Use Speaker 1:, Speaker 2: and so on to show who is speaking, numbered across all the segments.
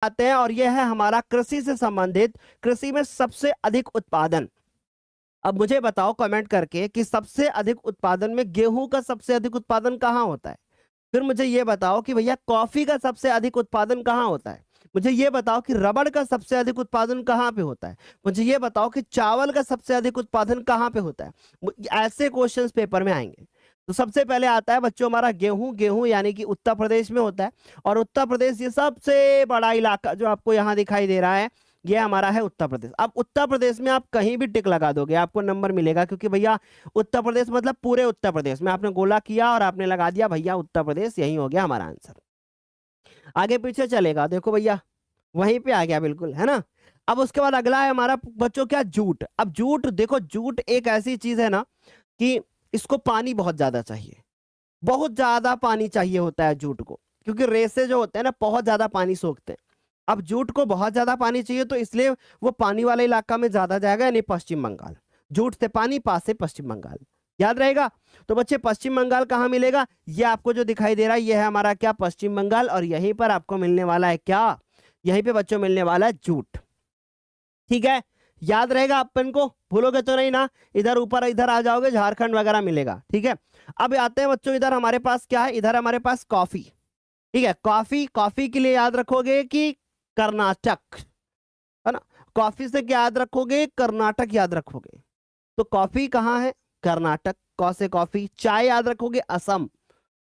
Speaker 1: आते हैं और यह है हमारा कृषि से संबंधित, कृषि में सबसे अधिक उत्पादन। अब मुझे बताओ कमेंट करके कि सबसे अधिक उत्पादन में गेहूं का सबसे अधिक उत्पादन कहाँ होता है। फिर मुझे ये बताओ कि भैया कॉफी का सबसे अधिक उत्पादन कहाँ होता है। मुझे ये बताओ कि रबड़ का सबसे अधिक उत्पादन कहाँ पे होता है। मुझे ये बताओ कि चावल का सबसे अधिक उत्पादन कहाँ पे होता है। ऐसे क्वेश्चंस पेपर में आएंगे। तो सबसे पहले आता है बच्चों हमारा गेहूं। गेहूं यानी कि उत्तर प्रदेश में होता है, और उत्तर प्रदेश ये सबसे बड़ा इलाका जो आपको यहाँ दिखाई दे रहा है, ये हमारा है उत्तर प्रदेश। अब उत्तर प्रदेश में आप कहीं भी टिक लगा दोगे आपको नंबर मिलेगा, क्योंकि भैया उत्तर प्रदेश मतलब पूरे उत्तर प्रदेश में आपने गोला किया और आपने लगा दिया भैया उत्तर प्रदेश, यही हो गया हमारा आंसर। आगे पीछे चलेगा, देखो भैया वहीं पे आ गया बिल्कुल, है ना। अब उसके बाद अगला है हमारा बच्चों क्या, जूट। अब जूट देखो, जूट एक ऐसी चीज है ना कि इसको पानी बहुत ज्यादा चाहिए, बहुत ज्यादा पानी चाहिए होता है जूट को, क्योंकि रेसे जो होते हैं ना बहुत ज्यादा पानी सोखते हैं। अब जूट को बहुत ज्यादा पानी चाहिए तो इसलिए वो पानी वाले इलाका में ज्यादा जाएगा, यानी पश्चिम बंगाल। जूट से पानी, पास से पश्चिम बंगाल, याद रहेगा। तो बच्चे पश्चिम बंगाल कहाँ मिलेगा, ये आपको जो दिखाई दे रहा है ये है हमारा क्या, पश्चिम बंगाल। और यहीं पर आपको मिलने वाला है क्या, यहीं पे बच्चों मिलने वाला है जूट। ठीक है, याद रहेगा अपन को, भूलोगे तो नहीं ना। इधर ऊपर इधर आ जाओगे झारखंड वगैरह मिलेगा। ठीक है, अब आते हैं बच्चों इधर हमारे पास क्या है, इधर हमारे पास कॉफी। ठीक है, कॉफी, कॉफी के लिए याद रखोगे कि कर्नाटक, है ना। कॉफी से क्या याद रखोगे, कर्नाटक याद रखोगे। तो कॉफी कहाँ है, कर्नाटक। कौ से कॉफी। चाय याद रखोगे, असम।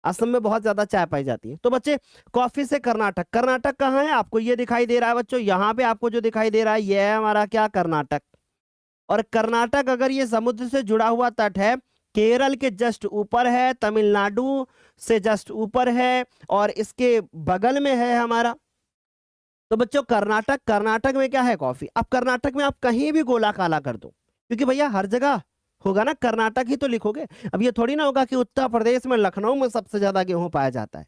Speaker 1: असम में बहुत ज्यादा चाय पाई जाती है। तो बच्चे कॉफी से कर्नाटक, कर्नाटक कहाँ है, आपको ये दिखाई दे रहा है बच्चों, यहाँ पे आपको जो दिखाई दे रहा है ये है हमारा क्या, कर्नाटक। और कर्नाटक अगर ये समुद्र से जुड़ा हुआ तट है, केरल के जस्ट ऊपर है, तमिलनाडु से जस्ट ऊपर है, और इसके बगल में है हमारा। तो बच्चों कर्नाटक, कर्नाटक में क्या है, कॉफी। अब कर्नाटक में आप कहीं भी गोला काला कर दो, क्योंकि भैया हर जगह होगा ना कर्नाटक ही तो लिखोगे। अब ये थोड़ी ना होगा कि उत्तर प्रदेश में लखनऊ में सबसे ज्यादा गेहूं पाया जाता है।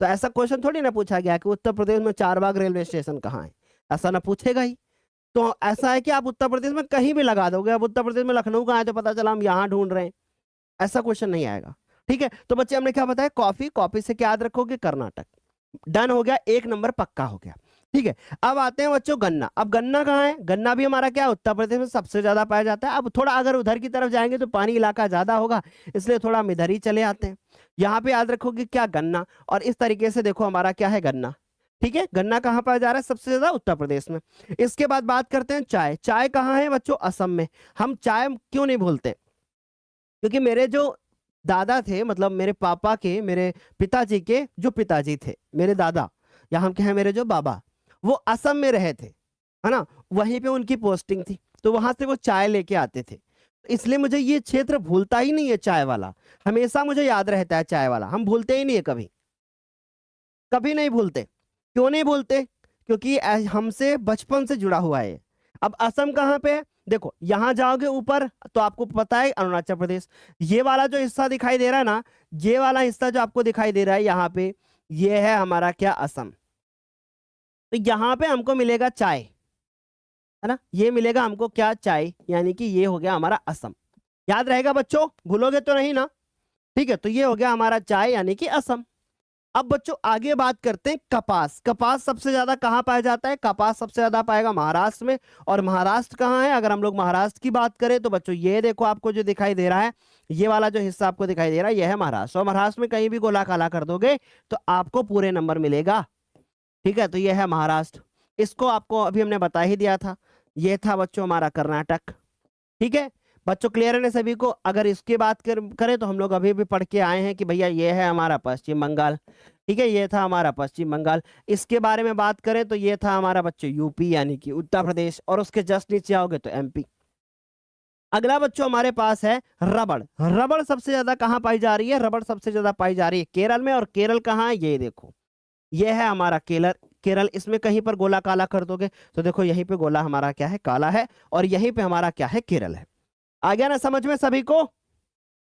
Speaker 1: तो ऐसा क्वेश्चन थोड़ी ना पूछा गया कि उत्तर प्रदेश में चारबाग रेलवे स्टेशन कहाँ है, ऐसा ना पूछेगा ही। तो ऐसा है कि आप उत्तर प्रदेश में कहीं भी लगा दोगे, अब उत्तर प्रदेश में लखनऊ कहाँ है तो पता चला हम यहाँ ढूंढ रहे हैं, ऐसा क्वेश्चन नहीं आएगा। ठीक है, तो बच्चे हमने क्या बताया, कॉफी, कॉफी से क्या याद रखोगे, कर्नाटक। डन हो गया, एक नंबर पक्का हो गया। ठीक है, अब आते हैं बच्चों गन्ना। अब गन्ना कहाँ है, गन्ना भी हमारा क्या, उत्तर प्रदेश में सबसे ज्यादा पाया जाता है। अब थोड़ा अगर उधर की तरफ जाएंगे तो पानी इलाका ज्यादा होगा, इसलिए थोड़ा हम इधर ही चले आते हैं। यहाँ पे याद रखोगे क्या, गन्ना। और इस तरीके से देखो हमारा क्या है, गन्ना। ठीक है, गन्ना कहाँ पाया जा रहा है, सबसे ज्यादा उत्तर प्रदेश में। इसके बाद बात करते हैं चाय। चाय कहाँ है बच्चों, असम में। हम चाय क्यों नहीं भूलते, क्योंकि मेरे जो दादा थे, मतलब मेरे पापा के, मेरे पिताजी के जो पिताजी थे, मेरे दादा, या हम कहें मेरे जो बाबा, वो असम में रहे थे, है ना। वहीं पे उनकी पोस्टिंग थी, तो वहां से वो चाय लेके आते थे। इसलिए मुझे ये क्षेत्र भूलता ही नहीं है, चाय वाला हमेशा मुझे याद रहता है, चाय वाला हम भूलते ही नहीं है कभी, कभी नहीं भूलते। क्यों नहीं भूलते, क्योंकि हमसे बचपन से जुड़ा हुआ है। अब असम कहाँ पे है, देखो यहां जाओगे ऊपर तो आपको पता है अरुणाचल प्रदेश। ये वाला जो हिस्सा दिखाई दे रहा है ना, ये वाला हिस्सा जो आपको दिखाई दे रहा है यहाँ पे, ये है हमारा क्या, असम। तो यहाँ पे हमको मिलेगा चाय, है ना, ये मिलेगा हमको क्या, चाय, यानी कि ये हो गया हमारा असम। याद रहेगा बच्चों, भूलोगे तो नहीं ना। ठीक है, तो ये हो गया हमारा चाय यानी कि असम। अब बच्चों आगे बात करते हैं कपास। कपास सबसे ज्यादा कहाँ पाया जाता है, कपास सबसे ज्यादा पाएगा महाराष्ट्र में। और महाराष्ट्र कहाँ है, अगर हम लोग महाराष्ट्र की बात करें तो बच्चों ये देखो आपको जो दिखाई दे रहा है, ये वाला जो हिस्सा आपको दिखाई दे रहा है ये है महाराष्ट्र। और महाराष्ट्र में कहीं भी गोला काला कर दोगे तो आपको पूरे नंबर मिलेगा। ठीक है, तो ये है महाराष्ट्र। इसको आपको अभी हमने बता ही दिया था, ये था बच्चों हमारा कर्नाटक। ठीक है बच्चों, क्लियर है ना सभी को। अगर इसकी बात करें तो हम लोग अभी भी पढ़ के आए हैं कि भैया ये है हमारा पश्चिम बंगाल। ठीक है, ये था हमारा पश्चिम बंगाल। इसके बारे में बात करें तो ये था हमारा बच्चों यूपी यानी कि उत्तर प्रदेश, और उसके जस्ट नीचे आओगे तो एमपी। अगला बच्चों हमारे पास है रबड़। रबड़ सबसे ज्यादा कहाँ पाई जा रही है, रबड़ सबसे ज्यादा पाई जा रही है केरल में। और केरल कहाँ है, ये देखो ये है हमारा केरल। केरल, इसमें कहीं पर गोला काला कर दोगे तो देखो यहीं पे गोला हमारा क्या है, काला है, और यहीं पे हमारा क्या है, केरल है। आ गया ना समझ में सभी को।